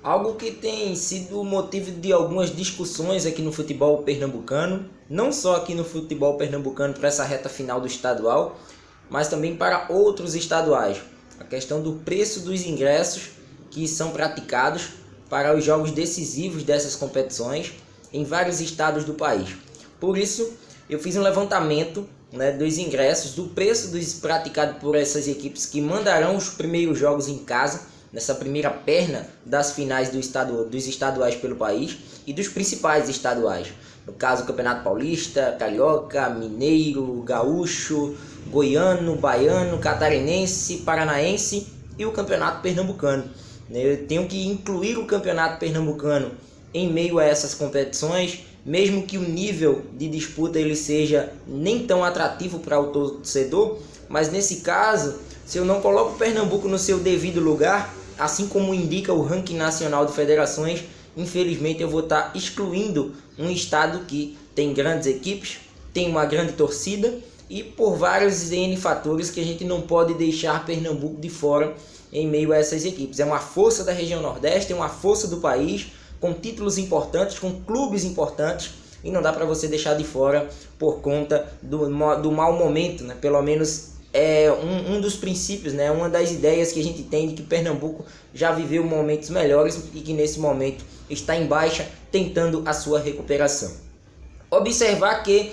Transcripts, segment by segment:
Algo que tem sido motivo de algumas discussões aqui no futebol pernambucano, não só aqui no futebol pernambucano para essa reta final do estadual, mas também para outros estaduais. A questão do preço dos ingressos que são praticados para os jogos decisivos dessas competições em vários estados do país. Por isso, eu fiz um levantamento dos ingressos, do preço praticado por essas equipes que mandarão os primeiros jogos em casa, nessa primeira perna das finais dos estaduais pelo país e dos principais estaduais. No caso, o Campeonato Paulista, Carioca, Mineiro, Gaúcho, Goiano, Baiano, Catarinense, Paranaense e o Campeonato Pernambucano. Eu tenho que incluir o Campeonato Pernambucano em meio a essas competições, mesmo que o nível de disputa ele seja nem tão atrativo para o torcedor, mas nesse caso, se eu não coloco o Pernambuco no seu devido lugar, assim como indica o ranking nacional de federações, infelizmente eu vou estar excluindo um estado que tem grandes equipes, tem uma grande torcida e por vários N fatores que a gente não pode deixar Pernambuco de fora em meio a essas equipes. É uma força da região Nordeste, é uma força do país, com títulos importantes, com clubes importantes, e não dá para você deixar de fora por conta do mau momento, pelo menos é um dos princípios, uma das ideias que a gente tem de que Pernambuco já viveu momentos melhores e que nesse momento está em baixa, tentando a sua recuperação. Observar que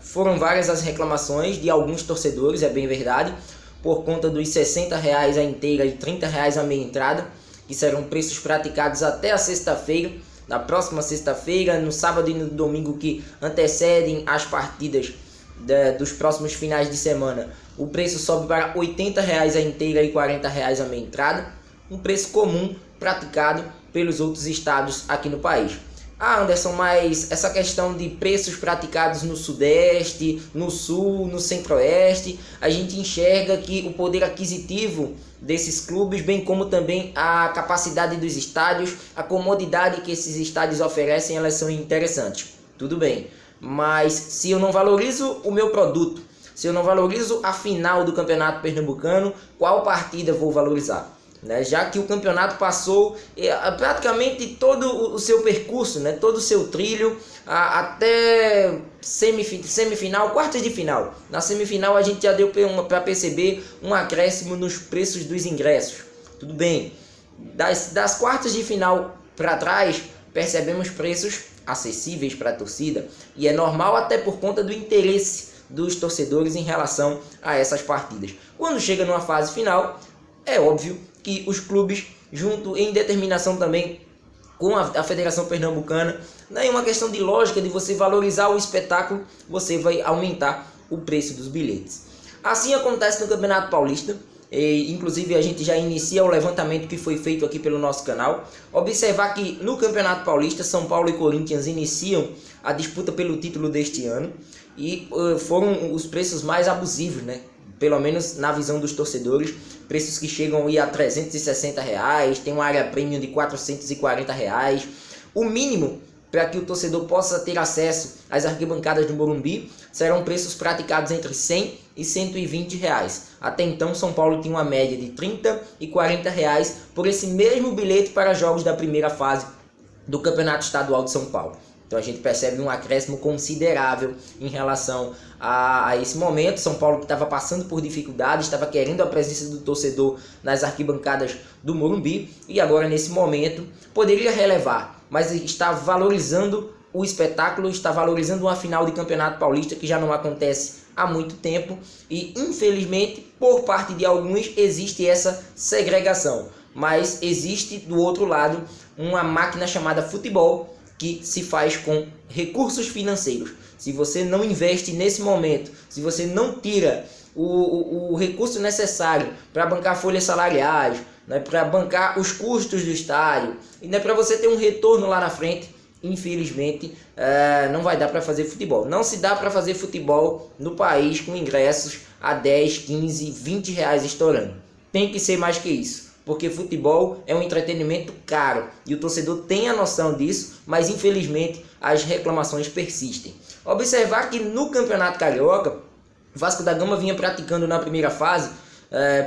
foram várias as reclamações de alguns torcedores, é bem verdade, por conta dos R$60 a inteira e R$30 a meia entrada, que serão preços praticados até a sexta-feira, na próxima sexta-feira, no sábado e no domingo que antecedem as partidas dos próximos finais de semana. O preço sobe para R$80 a inteira e R$40 a meia entrada, um preço comum praticado pelos outros estados aqui no país. Anderson, mas essa questão de preços praticados no Sudeste, no Sul, no Centro-Oeste, a gente enxerga que o poder aquisitivo desses clubes, bem como também a capacidade dos estádios, a comodidade que esses estádios oferecem, elas são interessantes. Tudo bem, mas se eu não valorizo o meu produto, se eu não valorizo a final do Campeonato Pernambucano, qual partida vou valorizar? Já que o campeonato passou praticamente todo o seu percurso, todo o seu trilho, até semifinal, quartas de final. Na semifinal a gente já deu para perceber um acréscimo nos preços dos ingressos. Tudo bem, das quartas de final para trás, percebemos preços acessíveis para a torcida, e é normal até por conta do interesse dos torcedores em relação a essas partidas. Quando chega numa fase final, é óbvio que os clubes, junto em determinação também com a Federação Pernambucana, em uma questão de lógica de você valorizar o espetáculo, você vai aumentar o preço dos bilhetes. Assim acontece no Campeonato Paulista, inclusive a gente já inicia o levantamento que foi feito aqui pelo nosso canal. Observar que no Campeonato Paulista, São Paulo e Corinthians iniciam a disputa pelo título deste ano e foram os preços mais abusivos, pelo menos na visão dos torcedores, preços que chegam a R$360, tem uma área premium de R$440. O mínimo para que o torcedor possa ter acesso às arquibancadas do Morumbi serão preços praticados entre R$100 e R$120. Até então, São Paulo tinha uma média de R$30 e R$40 por esse mesmo bilhete para jogos da primeira fase do Campeonato Estadual de São Paulo. Então a gente percebe um acréscimo considerável em relação a esse momento. São Paulo que estava passando por dificuldades, estava querendo a presença do torcedor nas arquibancadas do Morumbi e agora nesse momento poderia relevar, mas está valorizando o espetáculo, está valorizando uma final de Campeonato Paulista que já não acontece há muito tempo e infelizmente por parte de alguns existe essa segregação, mas existe do outro lado uma máquina chamada futebol que se faz com recursos financeiros. Se você não investe nesse momento, se você não tira o recurso necessário para bancar folhas salariais, para bancar os custos do estádio, e para você ter um retorno lá na frente, infelizmente não vai dar para fazer futebol. Não se dá para fazer futebol no país com ingressos a 10, 15, 20 reais estourando. Tem que ser mais que isso, porque futebol é um entretenimento caro e o torcedor tem a noção disso, mas infelizmente as reclamações persistem. Observar que no Campeonato Carioca, Vasco da Gama vinha praticando na primeira fase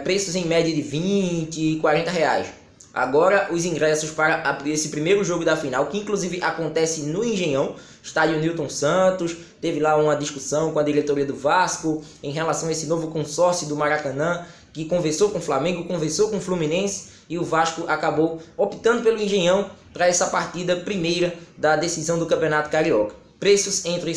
preços em média de 20 e 40 reais. Agora os ingressos para esse primeiro jogo da final, que inclusive acontece no Engenhão, estádio Newton Santos, teve lá uma discussão com a diretoria do Vasco em relação a esse novo consórcio do Maracanã, que conversou com o Flamengo, conversou com o Fluminense, e o Vasco acabou optando pelo Engenhão para essa partida primeira da decisão do Campeonato Carioca. Preços entre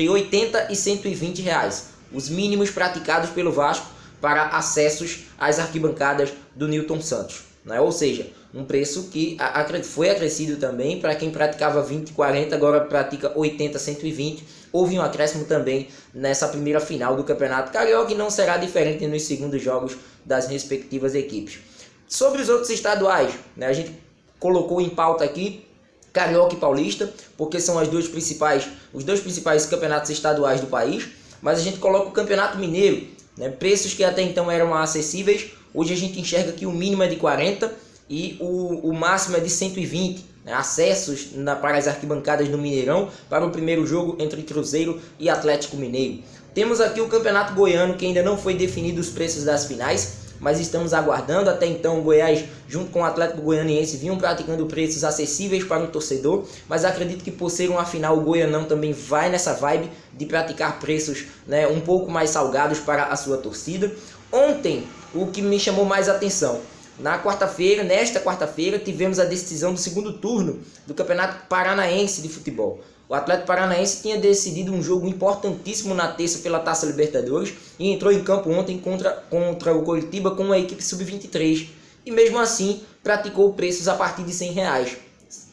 80 e 120 reais, os mínimos praticados pelo Vasco para acessos às arquibancadas do Newton Santos, né? Ou seja, um preço que foi acrescido também para quem praticava 20 e 40, agora pratica 80, 120. Houve um acréscimo também nessa primeira final do Campeonato Carioca e não será diferente nos segundos jogos das respectivas equipes. Sobre os outros estaduais, né, a gente colocou em pauta aqui Carioca e Paulista, porque são os dois principais campeonatos estaduais do país, mas a gente coloca o Campeonato Mineiro, né, preços que até então eram acessíveis, hoje a gente enxerga que o mínimo é de 40 e o máximo é de 120, né, acessos para as arquibancadas no Mineirão para o primeiro jogo entre Cruzeiro e Atlético Mineiro. Temos aqui o Campeonato Goiano, que ainda não foi definido os preços das finais, mas estamos aguardando. Até então o Goiás, junto com o Atlético Goianiense, vinham praticando preços acessíveis para o torcedor, mas acredito que por ser uma final, o Goianão também vai nessa vibe de praticar preços, né, um pouco mais salgados para a sua torcida. Ontem, o que me chamou mais atenção, nesta quarta-feira, tivemos a decisão do segundo turno do Campeonato Paranaense de Futebol. O Atlético Paranaense tinha decidido um jogo importantíssimo na terça pela Taça Libertadores e entrou em campo ontem contra o Coritiba com uma equipe sub-23 e mesmo assim praticou preços a partir de R$100.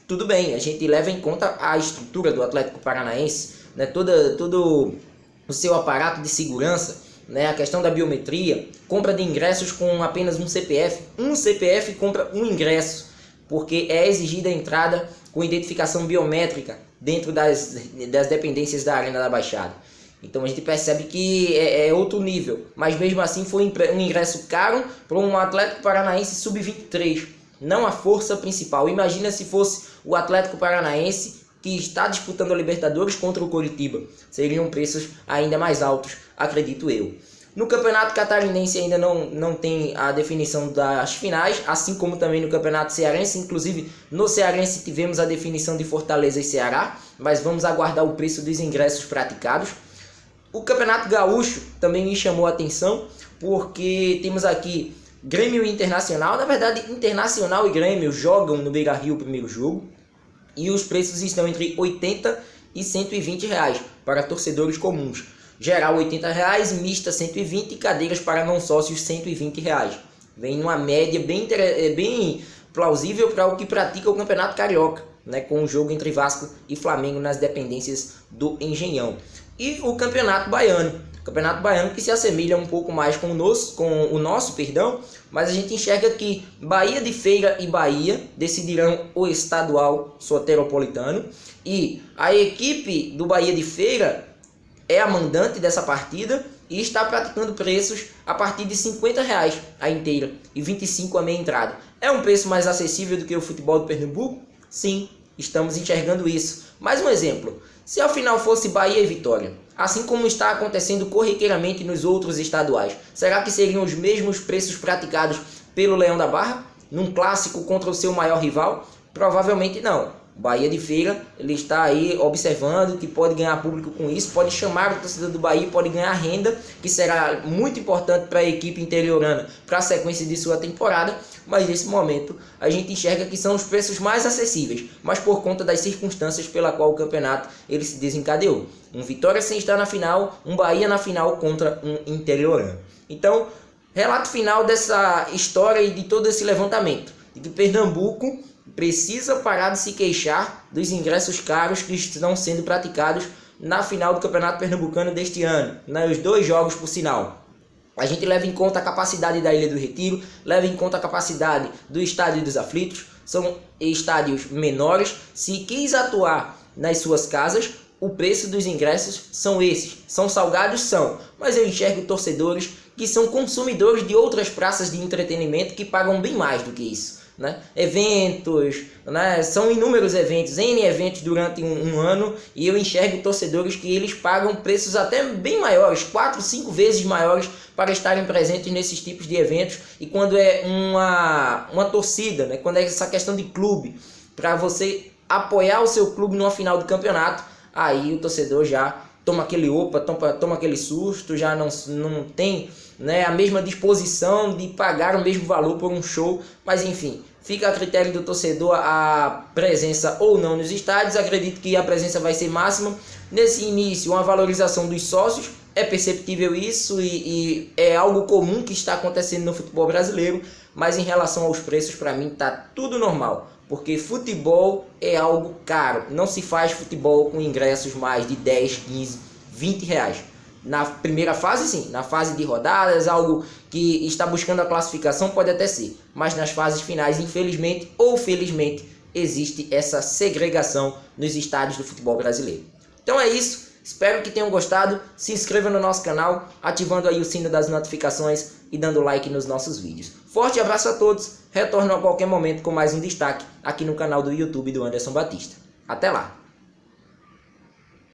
Tudo bem, a gente leva em conta a estrutura do Atlético Paranaense, né, todo o seu aparato de segurança, né, a questão da biometria, compra de ingressos com apenas um CPF. Um CPF compra um ingresso, porque é exigida a entrada com identificação biométrica dentro das dependências da Arena da Baixada. Então a gente percebe que é outro nível, mas mesmo assim foi um ingresso caro para um Atlético Paranaense sub-23, não a força principal. Imagina se fosse o Atlético Paranaense que está disputando a Libertadores contra o Coritiba, seriam preços ainda mais altos, acredito eu. No Campeonato Catarinense ainda não tem a definição das finais, assim como também no Campeonato Cearense. Inclusive no Cearense tivemos a definição de Fortaleza e Ceará, mas vamos aguardar o preço dos ingressos praticados. O Campeonato Gaúcho também me chamou a atenção, porque temos aqui Grêmio e Internacional. Na verdade, Internacional e Grêmio jogam no Beira-Rio o primeiro jogo, e os preços estão entre 80 e 120 reais para torcedores comuns. Geral R$80, mista 120 e cadeiras para não sócios R$120. Vem numa média bem plausível para o que pratica o Campeonato Carioca, né, com o jogo entre Vasco e Flamengo nas dependências do Engenhão. E o Campeonato Baiano. Campeonato Baiano que se assemelha um pouco mais com o nosso, mas a gente enxerga que Bahia de Feira e Bahia decidirão o estadual soteropolitano, e a equipe do Bahia de Feira é a mandante dessa partida e está praticando preços a partir de R$50 a inteira e 25 a meia entrada. É um preço mais acessível do que o futebol do Pernambuco? Sim, estamos enxergando isso. Mais um exemplo, se a final fosse Bahia e Vitória, assim como está acontecendo corriqueiramente nos outros estaduais, será que seriam os mesmos preços praticados pelo Leão da Barra, num clássico contra o seu maior rival? Provavelmente não. Bahia de Feira, ele está aí observando que pode ganhar público com isso, pode chamar o torcedor do Bahia, pode ganhar renda, que será muito importante para a equipe interiorana para a sequência de sua temporada, mas nesse momento a gente enxerga que são os preços mais acessíveis, mas por conta das circunstâncias pela qual o campeonato ele se desencadeou. Um Vitória sem estar na final, um Bahia na final contra um interiorano. Então, relato final dessa história e de todo esse levantamento, de que Pernambuco precisa parar de se queixar dos ingressos caros que estão sendo praticados na final do Campeonato Pernambucano deste ano, nos dois jogos por sinal. A gente leva em conta a capacidade da Ilha do Retiro, leva em conta a capacidade do Estádio dos Aflitos, são estádios menores. Se quis atuar nas suas casas, o preço dos ingressos são esses. São salgados? São, mas eu enxergo torcedores que são consumidores de outras praças de entretenimento que pagam bem mais do que isso. né? Eventos, né? São inúmeros eventos, N eventos durante um ano, e eu enxergo torcedores que eles pagam preços até bem maiores, 4, 5 vezes maiores para estarem presentes nesses tipos de eventos. E quando é uma torcida, né? Quando é essa questão de clube, para você apoiar o seu clube numa final do campeonato, aí o torcedor já toma aquele toma aquele susto, já não tem, né, a mesma disposição de pagar o mesmo valor por um show. Mas enfim, fica a critério do torcedor a presença ou não nos estádios. Acredito que a presença vai ser máxima. Nesse início, uma valorização dos sócios, é perceptível isso e é algo comum que está acontecendo no futebol brasileiro, mas em relação aos preços, para mim está tudo normal. Porque futebol é algo caro, não se faz futebol com ingressos mais de 10, 15, 20 reais. Na primeira fase sim, na fase de rodadas, algo que está buscando a classificação pode até ser. Mas nas fases finais, infelizmente ou felizmente, existe essa segregação nos estádios do futebol brasileiro. Então é isso, espero que tenham gostado, se inscreva no nosso canal, ativando aí o sino das notificações e dando like nos nossos vídeos. Forte abraço a todos, retorno a qualquer momento com mais um destaque aqui no canal do YouTube do Anderson Batista. Até lá!